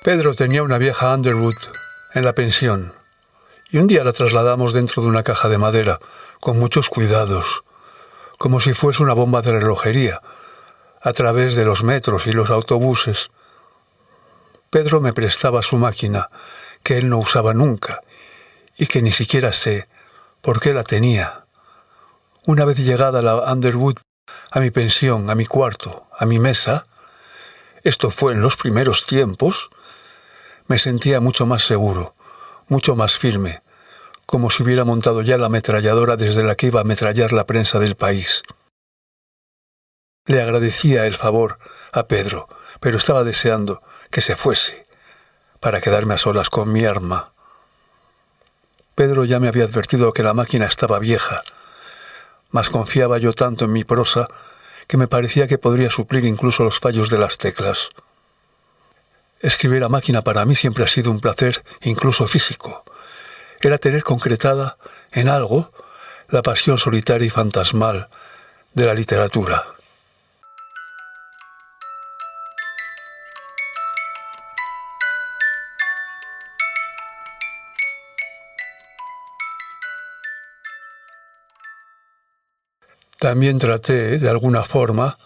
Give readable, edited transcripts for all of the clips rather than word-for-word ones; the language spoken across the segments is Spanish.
Pedro tenía una vieja Underwood en la pensión y un día la trasladamos dentro de una caja de madera con muchos cuidados, como si fuese una bomba de relojería, a través de los metros y los autobuses. Pedro me prestaba su máquina, que él no usaba nunca, y que ni siquiera sé por qué la tenía. Una vez llegada la Underwood a mi pensión, a mi cuarto, a mi mesa, esto fue en los primeros tiempos, me sentía mucho más seguro, mucho más firme, como si hubiera montado ya la ametralladora desde la que iba a ametrallar la prensa del país. Le agradecía el favor a Pedro, pero estaba deseando que se fuese, para quedarme a solas con mi arma. Pedro ya me había advertido que la máquina estaba vieja, mas confiaba yo tanto en mi prosa que me parecía que podría suplir incluso los fallos de las teclas. Escribir a máquina para mí siempre ha sido un placer, incluso físico. Era tener concretada en algo la pasión solitaria y fantasmal de la literatura. También traté, de alguna forma,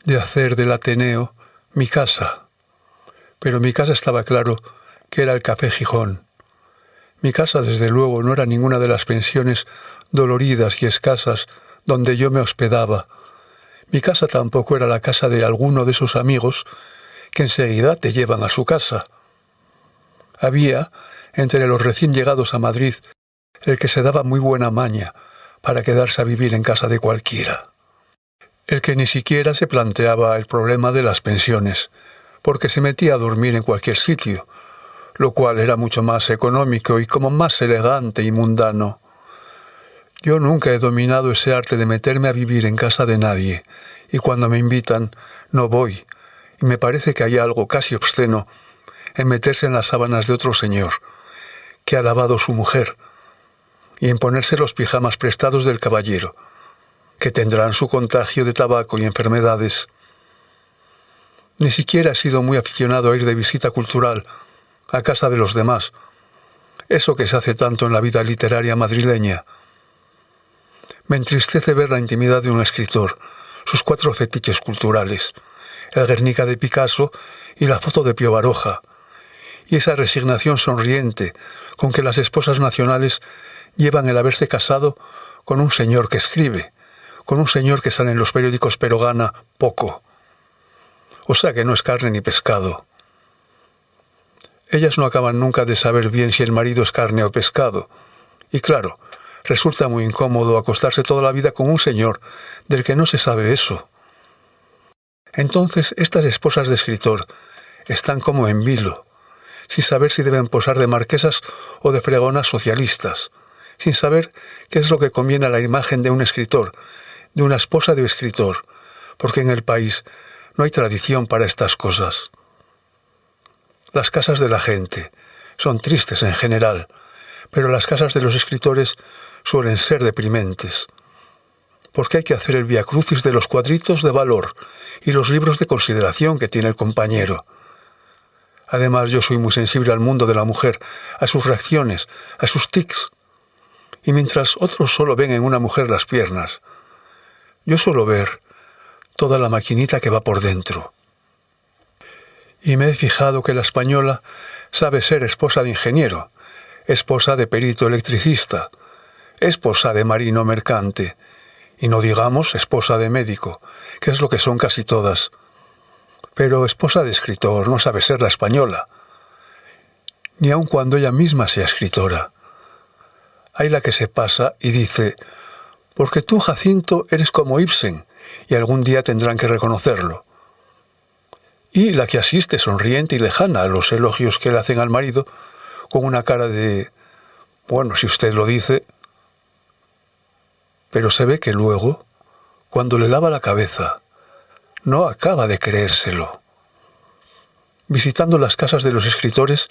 de hacer del Ateneo mi casa. Pero mi casa estaba claro que era el Café Gijón. Mi casa, desde luego, no era ninguna de las pensiones doloridas y escasas donde yo me hospedaba. Mi casa tampoco era la casa de alguno de esos amigos que enseguida te llevan a su casa. Había, entre los recién llegados a Madrid, el que se daba muy buena maña para quedarse a vivir en casa de cualquiera. El que ni siquiera se planteaba el problema de las pensiones, porque se metía a dormir en cualquier sitio, lo cual era mucho más económico y como más elegante y mundano. Yo nunca he dominado ese arte de meterme a vivir en casa de nadie, y cuando me invitan, no voy, y me parece que hay algo casi obsceno en meterse en las sábanas de otro señor, que ha lavado su mujer, y en ponerse los pijamas prestados del caballero, que tendrán su contagio de tabaco y enfermedades. Ni siquiera he sido muy aficionado a ir de visita cultural a casa de los demás, eso que se hace tanto en la vida literaria madrileña. Me entristece ver la intimidad de un escritor, sus 4 fetiches culturales, el Guernica de Picasso y la foto de Pío Baroja, y esa resignación sonriente con que las esposas nacionales llevan el haberse casado con un señor que escribe, con un señor que sale en los periódicos pero gana poco. O sea que no es carne ni pescado. Ellas no acaban nunca de saber bien si el marido es carne o pescado. Y claro, resulta muy incómodo acostarse toda la vida con un señor del que no se sabe eso. Entonces, estas esposas de escritor están como en vilo, sin saber si deben posar de marquesas o de fregonas socialistas, sin saber qué es lo que conviene a la imagen de un escritor, de una esposa de escritor, porque en el país no hay tradición para estas cosas. Las casas de la gente son tristes en general, pero las casas de los escritores suelen ser deprimentes, porque hay que hacer el viacrucis de los cuadritos de valor y los libros de consideración que tiene el compañero. Además, yo soy muy sensible al mundo de la mujer, a sus reacciones, a sus tics. Y mientras otros solo ven en una mujer las piernas, yo suelo ver toda la maquinita que va por dentro. Y me he fijado que la española sabe ser esposa de ingeniero, esposa de perito electricista, esposa de marino mercante, y no digamos esposa de médico, que es lo que son casi todas. Pero esposa de escritor no sabe ser la española, ni aun cuando ella misma sea escritora. Hay la que se pasa y dice, porque tú, Jacinto, eres como Ibsen, y algún día tendrán que reconocerlo. Y la que asiste sonriente y lejana a los elogios que le hacen al marido, con una cara de, bueno, si usted lo dice, pero se ve que luego, cuando le lava la cabeza, no acaba de creérselo. Visitando las casas de los escritores,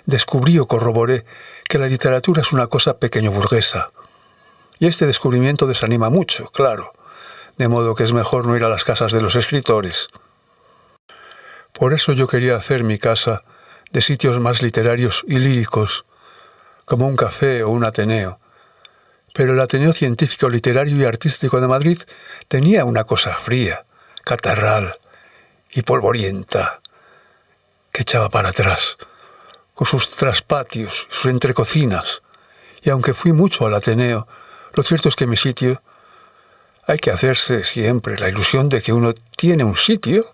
descubrí o corroboré que la literatura es una cosa pequeño burguesa. Y este descubrimiento desanima mucho, claro, de modo que es mejor no ir a las casas de los escritores. Por eso yo quería hacer mi casa de sitios más literarios y líricos, como un café o un Ateneo. Pero el Ateneo Científico, Literario y Artístico de Madrid tenía una cosa fría, catarral y polvorienta, que echaba para atrás, con sus traspatios, sus entrecocinas. Y aunque fui mucho al Ateneo, lo cierto es que mi sitio, hay que hacerse siempre la ilusión de que uno tiene un sitio,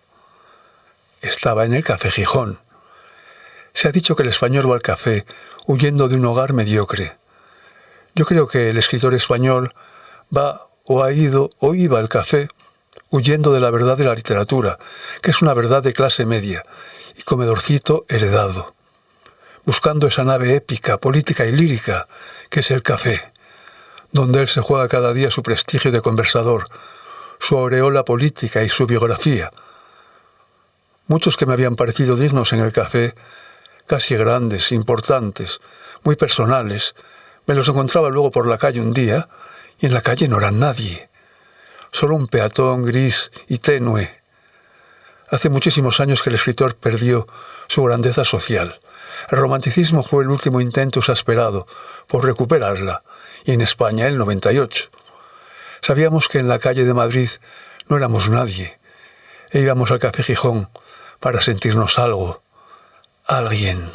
estaba en el Café Gijón. Se ha dicho que el español va al café huyendo de un hogar mediocre. Yo creo que el escritor español va o ha ido o iba al café huyendo de la verdad de la literatura, que es una verdad de clase media y comedorcito heredado, buscando esa nave épica, política y lírica que es el café, donde él se juega cada día su prestigio de conversador, su aureola política y su biografía. Muchos que me habían parecido dignos en el café, casi grandes, importantes, muy personales, me los encontraba luego por la calle un día, y en la calle no eran nadie, solo un peatón gris y tenue. Hace muchísimos años que el escritor perdió su grandeza social. El romanticismo fue el último intento exasperado por recuperarla, y en España el 98. Sabíamos que en la calle de Madrid no éramos nadie, e íbamos al Café Gijón para sentirnos algo, alguien.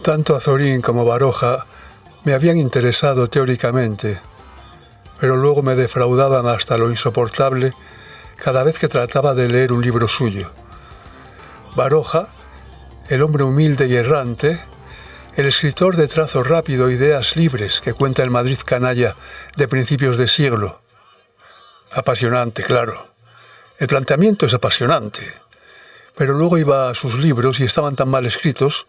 Tanto Azorín como Baroja me habían interesado teóricamente, pero luego me defraudaban hasta lo insoportable cada vez que trataba de leer un libro suyo. Baroja, el hombre humilde y errante, el escritor de trazo rápido, ideas libres, que cuenta el Madrid canalla de principios de siglo. Apasionante, claro. El planteamiento es apasionante, pero luego iba a sus libros y estaban tan mal escritos.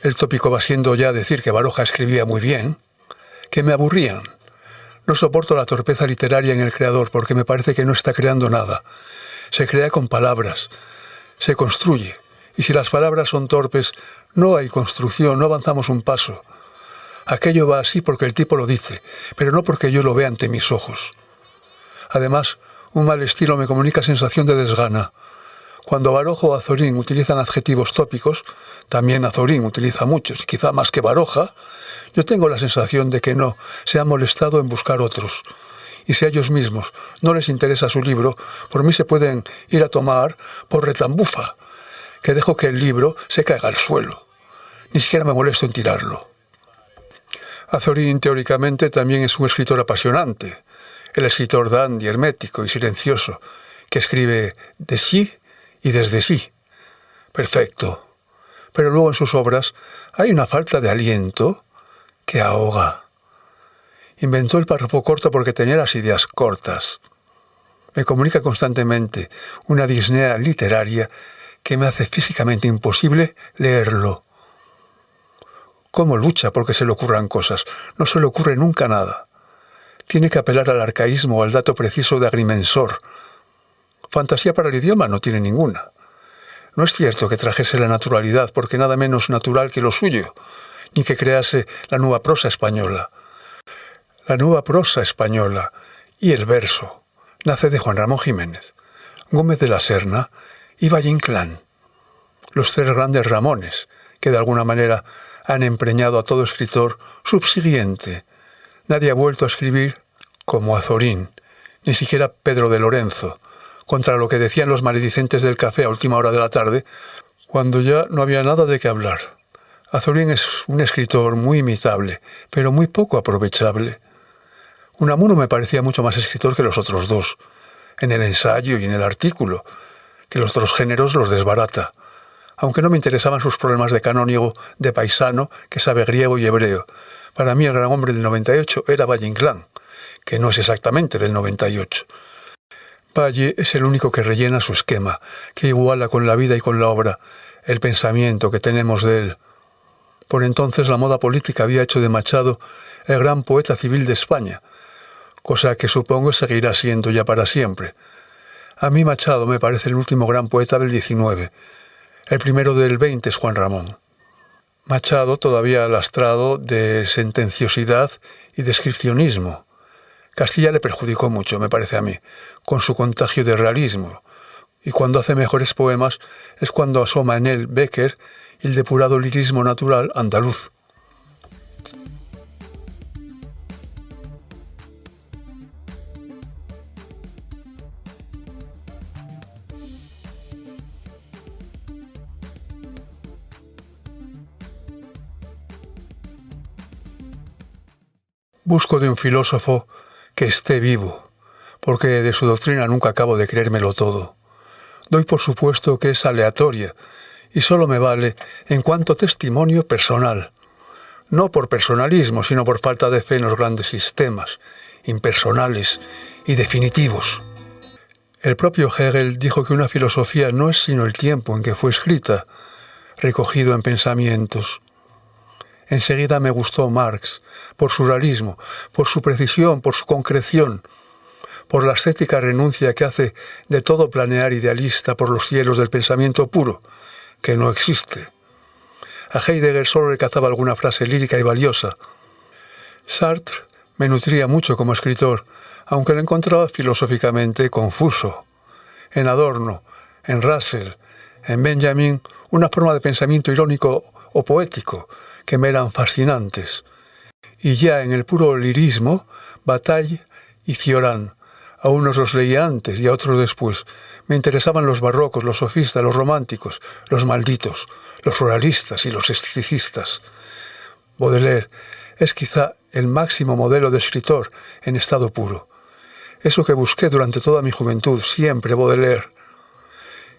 El tópico va siendo ya decir que Baroja escribía muy bien, que me aburrían. No soporto la torpeza literaria en el creador porque me parece que no está creando nada. Se crea con palabras, se construye. Y si las palabras son torpes, no hay construcción, no avanzamos un paso. Aquello va así porque el tipo lo dice, pero no porque yo lo vea ante mis ojos. Además, un mal estilo me comunica sensación de desgana. Cuando Baroja o Azorín utilizan adjetivos tópicos, también Azorín utiliza muchos, y quizá más que Baroja, yo tengo la sensación de que no se han molestado en buscar otros. Y si a ellos mismos no les interesa su libro, por mí se pueden ir a tomar por retambufa, que dejo que el libro se caiga al suelo. Ni siquiera me molesto en tirarlo. Azorín, teóricamente, también es un escritor apasionante, el escritor dandy, hermético y silencioso, que escribe de sí y desde sí. Perfecto. Pero luego en sus obras hay una falta de aliento que ahoga. Inventó el párrafo corto porque tenía las ideas cortas. Me comunica constantemente una disnea literaria que me hace físicamente imposible leerlo. ¿Cómo lucha porque se le ocurran cosas? No se le ocurre nunca nada. Tiene que apelar al arcaísmo o al dato preciso de agrimensor. Fantasía para el idioma no tiene ninguna. No es cierto que trajese la naturalidad, porque nada menos natural que lo suyo, ni que crease la nueva prosa española. La nueva prosa española y el verso nace de Juan Ramón Jiménez, Gómez de la Serna y Valle Inclán, los tres grandes Ramones, que de alguna manera han empreñado a todo escritor subsiguiente. Nadie ha vuelto a escribir como Azorín, ni siquiera Pedro de Lorenzo, contra lo que decían los maledicentes del café a última hora de la tarde, cuando ya no había nada de qué hablar. Azorín es un escritor muy imitable, pero muy poco aprovechable. Unamuno me parecía mucho más escritor que los otros dos. en el ensayo y en el artículo, que los otros géneros los desbarata, aunque no me interesaban sus problemas de canónigo de paisano que sabe griego y hebreo. Para mí el gran hombre del 98 era Valle Inclán, que no es exactamente del 98. Valle es el único que rellena su esquema, que iguala con la vida y con la obra el pensamiento que tenemos de él. Por entonces la moda política había hecho de Machado el gran poeta civil de España, cosa que supongo seguirá siendo ya para siempre. A mí Machado me parece el último gran poeta del XIX. El primero del XX es Juan Ramón. Machado todavía lastrado de sentenciosidad y descripcionismo. Castilla le perjudicó mucho, me parece a mí, con su contagio de realismo, y cuando hace mejores poemas es cuando asoma en él Bécquer y el depurado lirismo natural andaluz. Busco de un filósofo que esté vivo, porque de su doctrina nunca acabo de creérmelo todo. Doy por supuesto que es aleatoria y solo me vale en cuanto testimonio personal, no por personalismo, sino por falta de fe en los grandes sistemas, impersonales y definitivos. El propio Hegel dijo que una filosofía no es sino el tiempo en que fue escrita, recogido en pensamientos. Enseguida me gustó Marx, por su realismo, por su precisión, por su concreción, por la estética renuncia que hace de todo planear idealista por los cielos del pensamiento puro, que no existe. A Heidegger solo le cazaba alguna frase lírica y valiosa. Sartre me nutría mucho como escritor, aunque lo encontraba filosóficamente confuso. En Adorno, en Russell, en Benjamin, una forma de pensamiento irónico o poético, que me eran fascinantes. Y ya en el puro lirismo, Bataille y Cioran. A unos los leía antes y a otros después. Me interesaban los barrocos, los sofistas, los románticos, los malditos, los ruralistas y los esteticistas. Baudelaire es quizá el máximo modelo de escritor en estado puro. Eso que busqué durante toda mi juventud, siempre Baudelaire.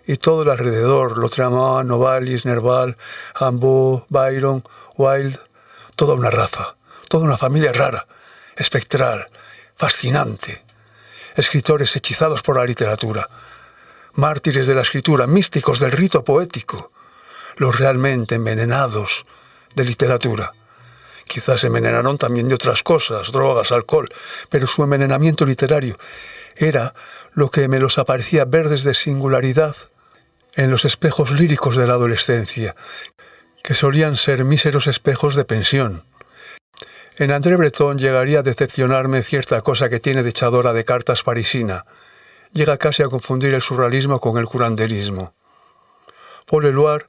Y todo el alrededor, Lautréamont, Novalis, Nerval, Rimbaud, Byron, Wilde, toda una raza, toda una familia rara, espectral, fascinante. Escritores hechizados por la literatura, mártires de la escritura, místicos del rito poético, los realmente envenenados de literatura. Quizás se envenenaron también de otras cosas, drogas, alcohol, pero su envenenamiento literario era lo que me los aparecía verdes de singularidad en los espejos líricos de la adolescencia, que solían ser míseros espejos de pensión. En André Breton llegaría a decepcionarme cierta cosa que tiene de echadora de cartas parisina. Llega casi a confundir el surrealismo con el curanderismo. Paul Éluard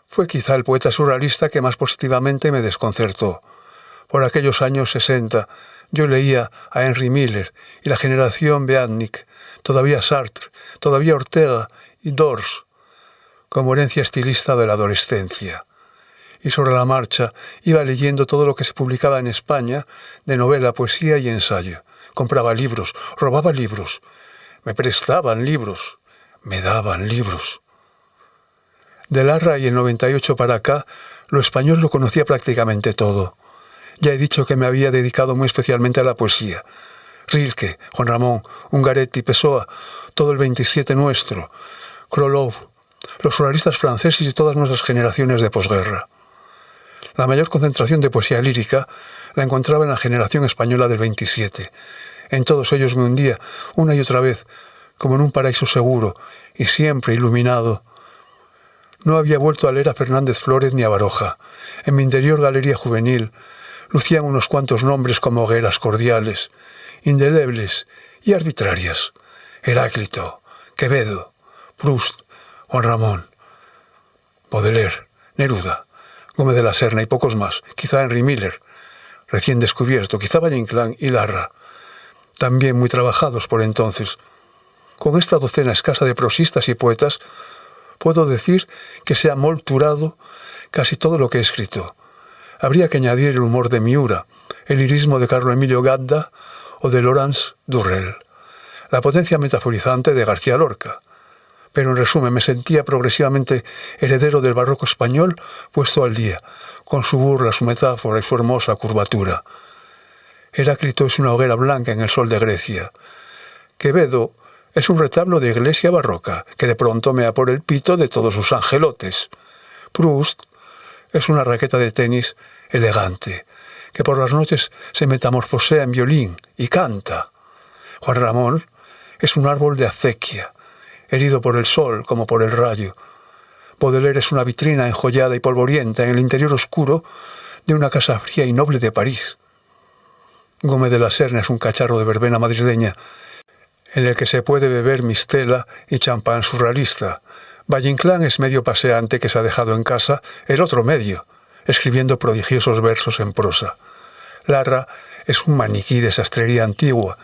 fue quizá el poeta surrealista que más positivamente me desconcertó. Por aquellos años 60 yo leía a Henry Miller y la generación Beatnik, todavía Sartre, todavía Ortega y Dors, como herencia estilista de la adolescencia. Y sobre la marcha iba leyendo todo lo que se publicaba en España de novela, poesía y ensayo. Compraba libros, robaba libros, me prestaban libros, me daban libros. De Larra y el 98 para acá, lo español lo conocía prácticamente todo. Ya he dicho que me había dedicado muy especialmente a la poesía. Rilke, Juan Ramón, Ungaretti, Pessoa, todo el 27 nuestro, Krolov, los surrealistas franceses y todas nuestras generaciones de posguerra. La mayor concentración de poesía lírica la encontraba en la generación española del 27. En todos ellos me hundía, una y otra vez, como en un paraíso seguro y siempre iluminado. No había vuelto a leer a Fernández Flórez ni a Baroja. En mi interior galería juvenil lucían unos cuantos nombres como hogueras cordiales, indelebles y arbitrarias. Heráclito, Quevedo, Proust, Juan Ramón, Baudelaire, Neruda, Gómez de la Serna y pocos más, quizá Henry Miller, recién descubierto, quizá Valle Inclán y Larra, también muy trabajados por entonces. Con esta docena escasa de prosistas y poetas, puedo decir que se ha molturado casi todo lo que he escrito. Habría que añadir el humor de Miura, el lirismo de Carlo Emilio Gadda o de Laurence Durrell, la potencia metaforizante de García Lorca. Pero en resumen, me sentía progresivamente heredero del barroco español puesto al día, con su burla, su metáfora y su hermosa curvatura. Heráclito es una hoguera blanca en el sol de Grecia. Quevedo es un retablo de iglesia barroca que de pronto mea por el pito de todos sus angelotes. Proust es una raqueta de tenis elegante, que por las noches se metamorfosea en violín y canta. Juan Ramón es un árbol de acequia, herido por el sol como por el rayo. Baudelaire es una vitrina enjollada y polvorienta en el interior oscuro de una casa fría y noble de París. Gómez de la Serna es un cacharro de verbena madrileña, en el que se puede beber mistela y champán surrealista. Valle Inclán es medio paseante que se ha dejado en casa el otro medio, escribiendo prodigiosos versos en prosa. Larra es un maniquí de sastrería antigua,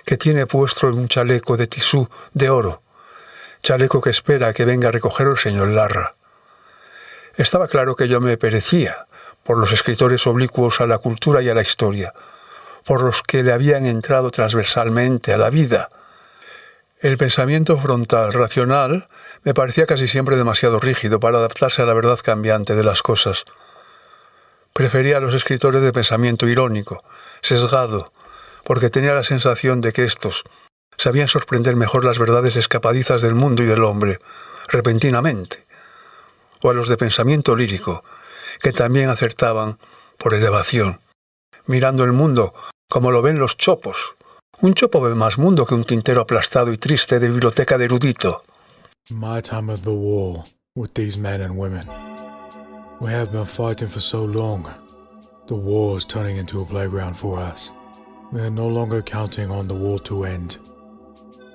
que tiene puesto un chaleco de tisú de oro, chaleco que espera a que venga a recoger el señor Larra. Estaba claro que yo me perecía por los escritores oblicuos a la cultura y a la historia, por los que le habían entrado transversalmente a la vida. El pensamiento frontal, racional, me parecía casi siempre demasiado rígido para adaptarse a la verdad cambiante de las cosas. Prefería a los escritores de pensamiento irónico, sesgado, porque tenía la sensación de que éstos sabían sorprender mejor las verdades escapadizas del mundo y del hombre, repentinamente, o a los de pensamiento lírico, que también acertaban por elevación, mirando el mundo como lo ven los chopos. Un chopo ve más mundo que un tintero aplastado y triste de biblioteca de erudito. My time of the war with these men and women. We have been fighting for so long. The war is turning into a playground for us. We are no longer counting on the war to end.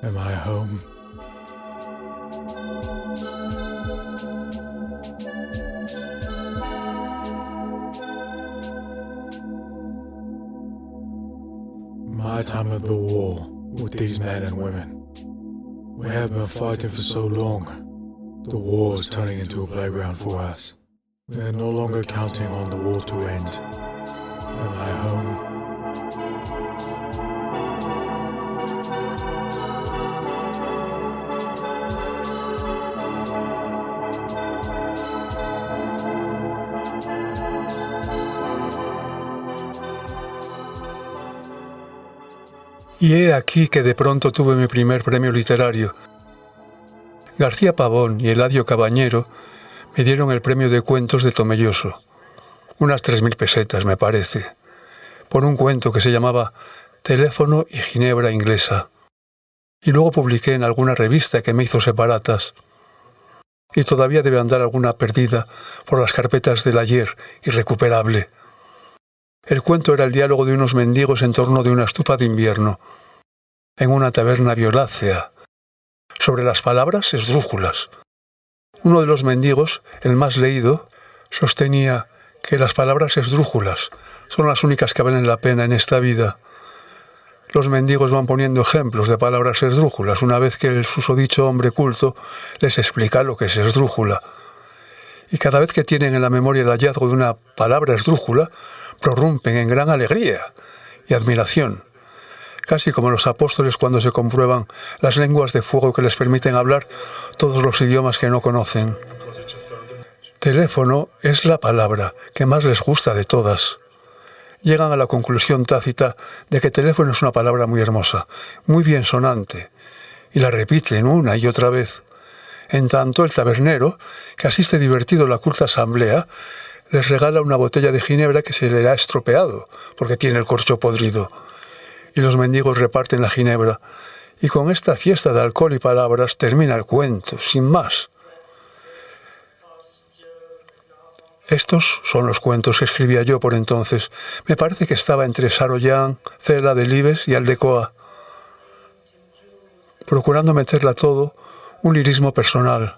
Am I home? My time of the war with these men and women. We have been fighting for so long. The war is turning into a playground for us. We are no longer counting on the war to end. Am I home? Y he aquí que de pronto tuve mi primer premio literario. García Pavón y Eladio Cabañero me dieron el premio de cuentos de Tomelloso, unas 3.000 pesetas me parece, por un cuento que se llamaba Teléfono y Ginebra Inglesa. Y luego publiqué en alguna revista que me hizo separatas. Y todavía debe andar alguna perdida por las carpetas del ayer, irrecuperable. El cuento era el diálogo de unos mendigos en torno de una estufa de invierno, en una taberna violácea, sobre las palabras esdrújulas. Uno de los mendigos, el más leído, sostenía que las palabras esdrújulas son las únicas que valen la pena en esta vida. Los mendigos van poniendo ejemplos de palabras esdrújulas una vez que el susodicho hombre culto les explica lo que es esdrújula. Y cada vez que tienen en la memoria el hallazgo de una palabra esdrújula, prorrumpen en gran alegría y admiración, casi como los apóstoles cuando se comprueban las lenguas de fuego que les permiten hablar todos los idiomas que no conocen. Teléfono es la palabra que más les gusta de todas. Llegan a la conclusión tácita de que teléfono es una palabra muy hermosa, muy bien sonante, y la repiten una y otra vez. En tanto, el tabernero, que asiste divertido a la culta asamblea, les regala una botella de ginebra que se le ha estropeado, porque tiene el corcho podrido. Y los mendigos reparten la ginebra. Y con esta fiesta de alcohol y palabras termina el cuento, sin más. Estos son los cuentos que escribía yo por entonces. Me parece que estaba entre Saroyan, Cela, Delibes y Aldecoa, procurando meterla todo un lirismo personal.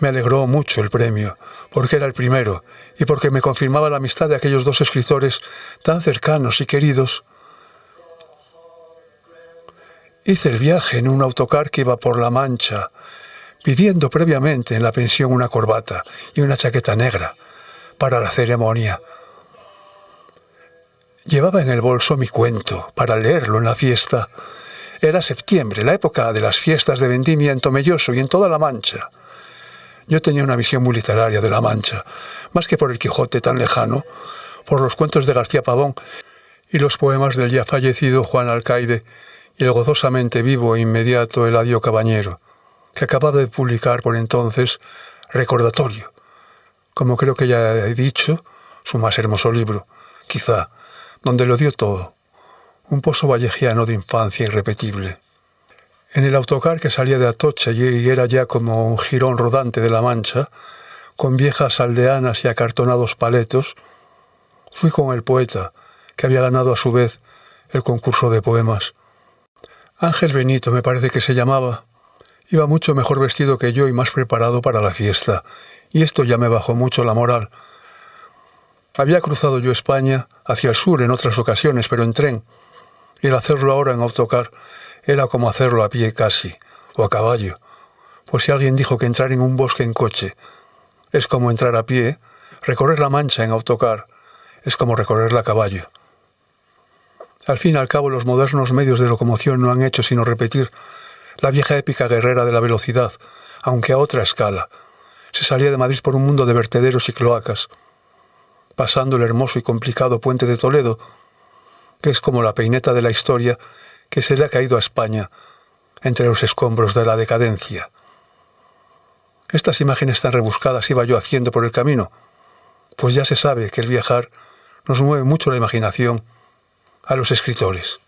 Me alegró mucho el premio, porque era el primero, y porque me confirmaba la amistad de aquellos dos escritores tan cercanos y queridos. Hice el viaje en un autocar que iba por La Mancha, pidiendo previamente en la pensión una corbata y una chaqueta negra para la ceremonia. Llevaba en el bolso mi cuento para leerlo en la fiesta. Era septiembre, la época de las fiestas de vendimia en Tomelloso y en toda La Mancha. Yo tenía una visión muy literaria de La Mancha, más que por el Quijote tan lejano, por los cuentos de García Pavón y los poemas del ya fallecido Juan Alcaide y el gozosamente vivo e inmediato Eladio Cabañero, que acababa de publicar por entonces Recordatorio, como creo que ya he dicho, su más hermoso libro, quizá, donde lo dio todo, un pozo vallejiano de infancia irrepetible. En el autocar que salía de Atocha y era ya como un jirón rodante de La Mancha, con viejas aldeanas y acartonados paletos, fui con el poeta, que había ganado a su vez el concurso de poemas. Ángel Benito me parece que se llamaba. Iba mucho mejor vestido que yo y más preparado para la fiesta, y esto ya me bajó mucho la moral. Había cruzado yo España hacia el sur en otras ocasiones, pero en tren, y el hacerlo ahora en autocar era como hacerlo a pie casi, o a caballo, pues si alguien dijo que entrar en un bosque en coche es como entrar a pie, recorrer la Mancha en autocar es como recorrerla a caballo. Al fin y al cabo, los modernos medios de locomoción no han hecho sino repetir la vieja épica guerrera de la velocidad, aunque a otra escala. Se salía de Madrid por un mundo de vertederos y cloacas, pasando el hermoso y complicado puente de Toledo, que es como la peineta de la historia que se le ha caído a España entre los escombros de la decadencia. Estas imágenes tan rebuscadas iba yo haciendo por el camino, pues ya se sabe que el viajar nos mueve mucho la imaginación a los escritores.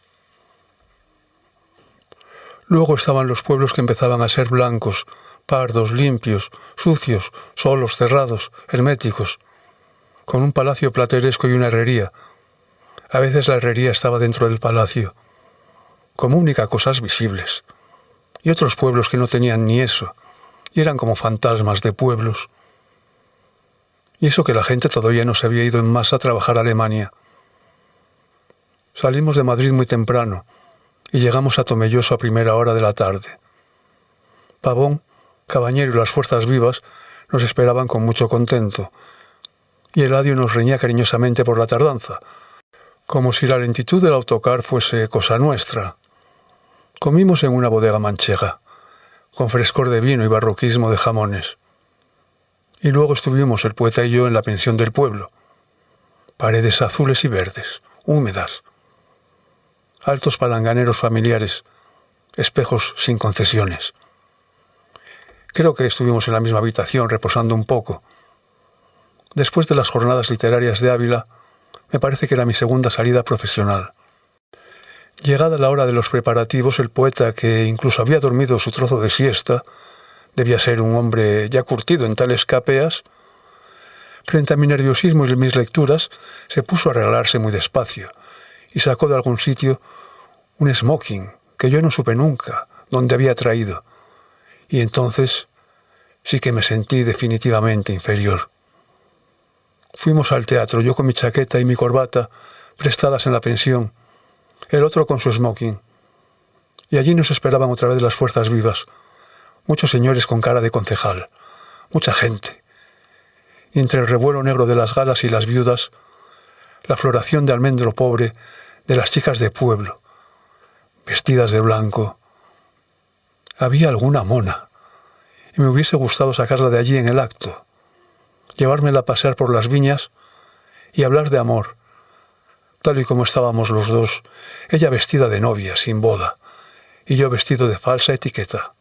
Luego estaban los pueblos que empezaban a ser blancos, pardos, limpios, sucios, solos, cerrados, herméticos, con un palacio plateresco y una herrería. A veces la herrería estaba dentro del palacio, como única cosas visibles, y otros pueblos que no tenían ni eso, y eran como fantasmas de pueblos. Y eso que la gente todavía no se había ido en masa a trabajar a Alemania. Salimos de Madrid muy temprano y llegamos a Tomelloso a primera hora de la tarde. Pavón, Cabañero y las fuerzas vivas nos esperaban con mucho contento, y Eladio nos reñía cariñosamente por la tardanza, como si la lentitud del autocar fuese cosa nuestra. Comimos en una bodega manchega, con frescor de vino y barroquismo de jamones. Y luego estuvimos el poeta y yo en la pensión del pueblo. Paredes azules y verdes, húmedas. Altos palanganeros familiares, espejos sin concesiones. Creo que estuvimos en la misma habitación reposando un poco. Después de las jornadas literarias de Ávila, me parece que era mi segunda salida profesional. Llegada la hora de los preparativos, el poeta, que incluso había dormido su trozo de siesta, debía ser un hombre ya curtido en tales capeas, frente a mi nerviosismo y mis lecturas, se puso a arreglarse muy despacio y sacó de algún sitio un smoking que yo no supe nunca dónde había traído, y entonces sí que me sentí definitivamente inferior. Fuimos al teatro, yo con mi chaqueta y mi corbata prestadas en la pensión, el otro con su smoking, y allí nos esperaban otra vez las fuerzas vivas, muchos señores con cara de concejal, mucha gente, y entre el revuelo negro de las galas y las viudas, la floración de almendro pobre de las chicas de pueblo, vestidas de blanco. Había alguna mona, y me hubiese gustado sacarla de allí en el acto, llevármela a pasear por las viñas y hablar de amor, tal y como estábamos los dos, ella vestida de novia, sin boda, y yo vestido de falsa etiqueta.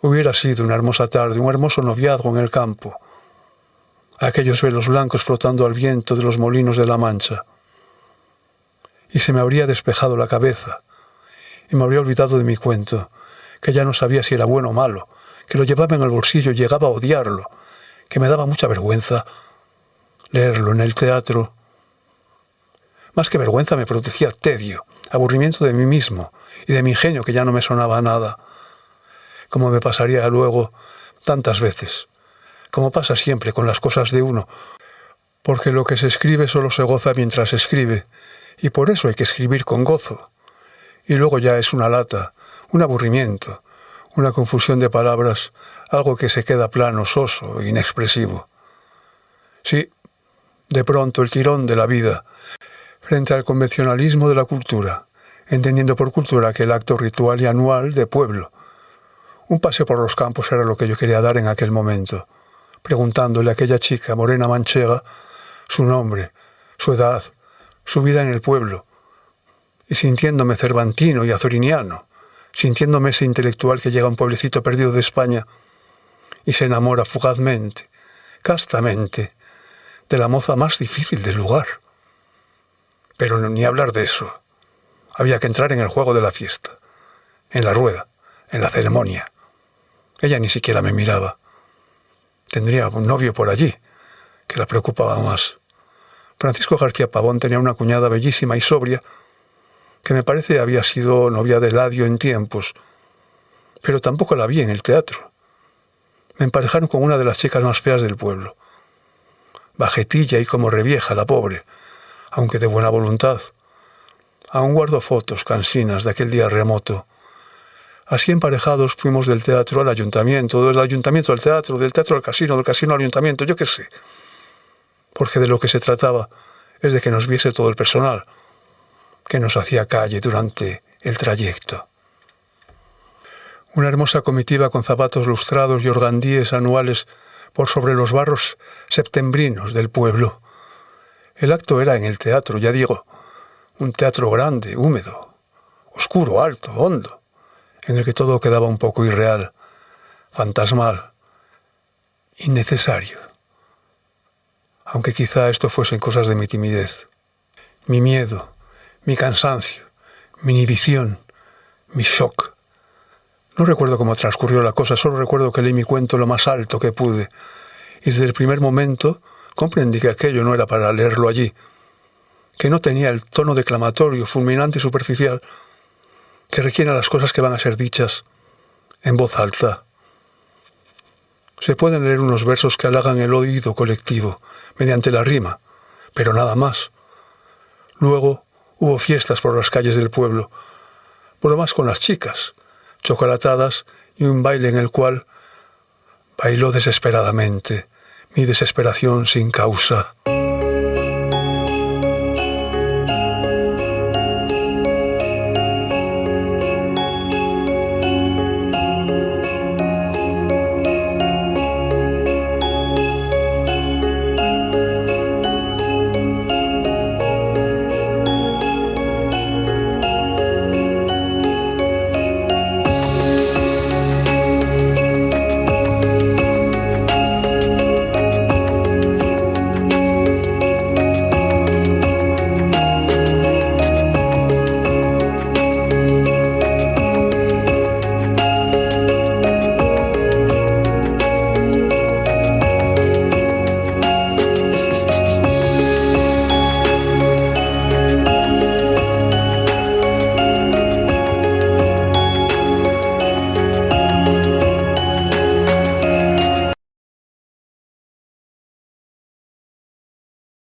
Hubiera sido una hermosa tarde, un hermoso noviazgo en el campo, aquellos velos blancos flotando al viento de los molinos de La Mancha. Y se me habría despejado la cabeza, y me habría olvidado de mi cuento, que ya no sabía si era bueno o malo, que lo llevaba en el bolsillo y llegaba a odiarlo, que me daba mucha vergüenza leerlo en el teatro. Más que vergüenza me producía tedio, aburrimiento de mí mismo y de mi ingenio que ya no me sonaba a nada, como me pasaría luego tantas veces, como pasa siempre con las cosas de uno, porque lo que se escribe solo se goza mientras se escribe, y por eso hay que escribir con gozo, y luego ya es una lata, un aburrimiento, una confusión de palabras, algo que se queda plano, soso, inexpresivo. Sí, de pronto el tirón de la vida, frente al convencionalismo de la cultura, entendiendo por cultura aquel acto ritual y anual de pueblo. Un paseo por los campos era lo que yo quería dar en aquel momento, preguntándole a aquella chica morena manchega su nombre, su edad, su vida en el pueblo, y sintiéndome cervantino y azoriniano, sintiéndome ese intelectual que llega a un pueblecito perdido de España y se enamora fugazmente, castamente, de la moza más difícil del lugar. Pero ni hablar de eso. Había que entrar en el juego de la fiesta, en la rueda, en la ceremonia. Ella ni siquiera me miraba. Tendría un novio por allí, que la preocupaba más. Francisco García Pavón tenía una cuñada bellísima y sobria, que me parece había sido novia de Eladio en tiempos, pero tampoco la vi en el teatro. Me emparejaron con una de las chicas más feas del pueblo. Bajetilla y como revieja la pobre, aunque de buena voluntad. Aún guardo fotos cansinas de aquel día remoto. Así emparejados fuimos del teatro al ayuntamiento, del ayuntamiento al teatro, del teatro al casino, del casino al ayuntamiento, yo qué sé. Porque de lo que se trataba es de que nos viese todo el personal, que nos hacía calle durante el trayecto. Una hermosa comitiva con zapatos lustrados y organdíes anuales por sobre los barros septembrinos del pueblo. El acto era en el teatro, ya digo, un teatro grande, húmedo, oscuro, alto, hondo, en el que todo quedaba un poco irreal, fantasmal, innecesario. Aunque quizá esto fuesen cosas de mi timidez, mi miedo, mi cansancio, mi inhibición, mi shock. No recuerdo cómo transcurrió la cosa, solo recuerdo que leí mi cuento lo más alto que pude, y desde el primer momento comprendí que aquello no era para leerlo allí, que no tenía el tono declamatorio, fulminante y superficial que requieren las cosas que van a ser dichas en voz alta. Se pueden leer unos versos que halagan el oído colectivo mediante la rima, pero nada más. Luego hubo fiestas por las calles del pueblo, por lo más con las chicas, chocolatadas y un baile en el cual bailó desesperadamente mi desesperación sin causa.